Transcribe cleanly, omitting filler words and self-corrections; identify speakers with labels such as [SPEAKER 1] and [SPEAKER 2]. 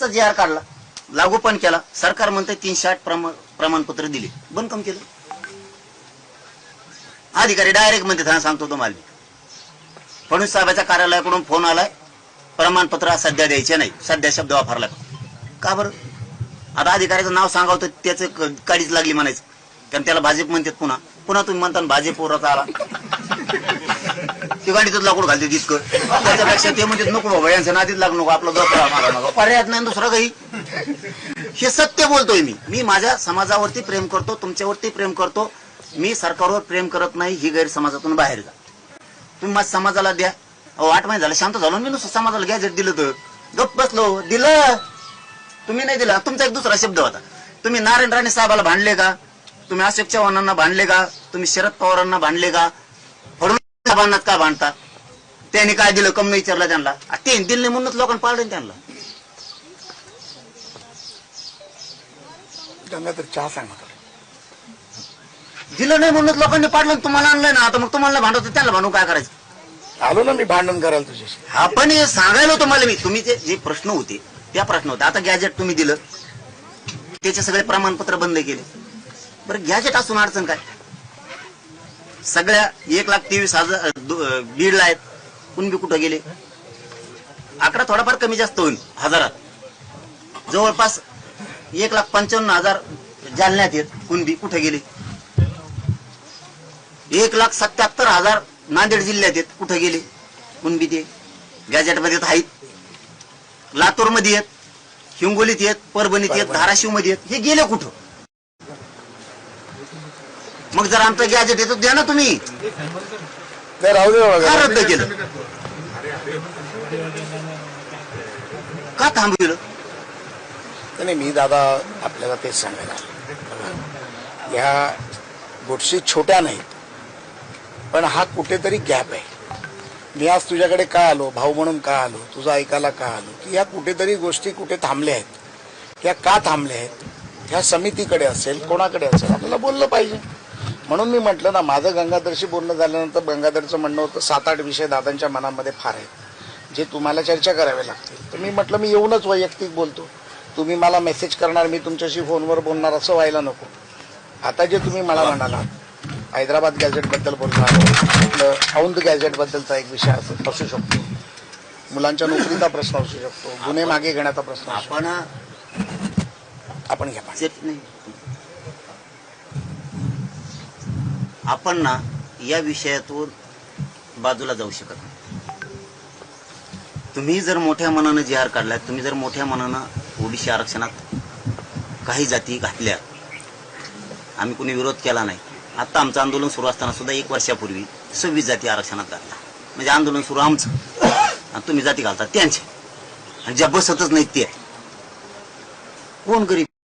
[SPEAKER 1] जी R काढला, लागू पण केला. सरकार म्हणते 308 प्रमाणपत्र दिले, बंद कम केलं. अधिकारी डायरेक्ट म्हणते, सांगतो तुम्हाला, फडणवीस साहेबांच्या कार्यालयाकडून फोन आलाय, प्रमाणपत्र सध्या द्यायचे नाही. सध्या शब्द वापरला का बरं? आता अधिकाऱ्याचं नाव सांगावं तर त्याचं काळीच लागली म्हणायचं, कारण त्याला भाजप म्हणतात. पुन्हा पुन्हा तुम्ही म्हणता भाजप पोराचा आला, ती गाडीतच लाकूड घालते तितकं. त्याच्यापेक्षा ते म्हणजे नको बाबा, यांच्या नादीत लागू नको, आपला जोपरा मारा नको, पर्याय नाही दुसरा काही. हे सत्य बोलतोय मी माझ्या समाजावरती प्रेम करतो, तुमच्यावरती प्रेम करतो. मी सरकारवर प्रेम करत नाही, ही गैरसमाजातून बाहेर जा. तुम्ही माझ्या समाजाला द्या. 8 महिने झाले शांत झालो, मी नुसतं समाजाला गॅजेट दिलं तर गप्प बसलो. दिलं तुम्ही, नाही दिला. तुमचा एक दुसरा शब्द होता, तुम्ही नारायण राणे साहेबाला भांडले का? तुम्ही अशोक चव्हाणांना भांडले का? तुम्ही शरद पवारांना भांडले का? फडणवीस साहेबांना का भांडता? त्यांनी काय दिलं कम नाही विचारलं त्यांना. ते दिल्ली म्हणूनच लोकांना पाळलं त्यांना.
[SPEAKER 2] त्यांना तर चहा सांगा,
[SPEAKER 1] दिलं नाही म्हणूनच लोकांनी पाडलं. तुम्हाला आणलंय ना, आता मग तुम्हाला भांडवत त्यांना भांडून काय करायचं?
[SPEAKER 2] आलो ना मी भांडण करायला तुझ्याशी.
[SPEAKER 1] हा पण हे सांगायला तुम्हाला मी, तुम्ही जे प्रश्न होते त्या प्रश्न होते. आता गॅजेट तुम्ही दिलं, त्याचे सगळे प्रमाणपत्र बंद केले. बरं गॅजेट असून अडचण काय? सगळ्या 1,23,000 बीडला आहेत, कुणबी कुठं गेले? आकडा थोडाफार कमी जास्त होईल हजारात. जवळपास 1,55,000 जालन्यात आहेत, कुणबी कुठे गेले? 1,77,000 नांदेड जिल्ह्यात आहेत, कुठे गेले कुणबी? ते गॅजेटमध्ये आहेत. लातूर मध्ये आहेत, हिंगोलीत आहेत, परभणीत आहेत, धाराशिव मध्ये आहेत. हे गेले कुठं? मग जर आमचं गॅजेट येतं द्या ना तुम्ही.
[SPEAKER 2] राहू दे,
[SPEAKER 1] का रद्द केलं? का थांबविलं?
[SPEAKER 2] नाही मी दादा आपल्याला तेच सांगायला, या गोष्टी छोट्या नाहीत, पण हा कुठेतरी गॅप आहे. मी आज तुझ्याकडे का आलो, भाऊ म्हणून का आलो, तुझं ऐकायला का आलो, की या कुठेतरी गोष्टी कुठे थांबल्या आहेत. त्या का थांबल्या आहेत? ह्या समितीकडे असेल, कोणाकडे असेल, आपल्याला बोललं पाहिजे. म्हणून मी म्हटलं ना, माझं गंगाधरशी बोलणं झाल्यानंतर गंगाधरचं म्हणणं होतं 7-8 विषय दादांच्या मनामध्ये फार आहेत, जे तुम्हाला चर्चा करावे लागतील. तर मी म्हटलं मी येऊनच वैयक्तिक बोलतो, तुम्ही मला मेसेज करणार, मी तुमच्याशी फोनवर बोलणार, असं व्हायला नको. आता जे तुम्ही मला म्हणाला, हैदराबाद गॅजेटबद्दल बोलणार, औंध गॅजेटबद्दलचा एक विषय असू शकतो, मुलांच्या नोकरीचा प्रश्न असू शकतो, गुन्हे मागे घेण्याचा प्रश्न आपण घ्या.
[SPEAKER 1] आपण ना या विषयातून बाजूला जाऊ शकत नाही. तुम्ही जर मोठ्या मनानं जी आर काढलाय, तुम्ही जर मोठ्या मनानं ओबीसी आरक्षणात काही जाती घातल्या, आम्ही कुणी विरोध केला नाही. आता आमचं आंदोलन सुरू असताना सुद्धा 1 वर्षापूर्वी 26 जाती आरक्षणात घातला. म्हणजे आंदोलन सुरू आमचं आणि तुम्ही जाती घालता त्यांचे, आणि ज्या बसतच नाहीत ते कोण गरीब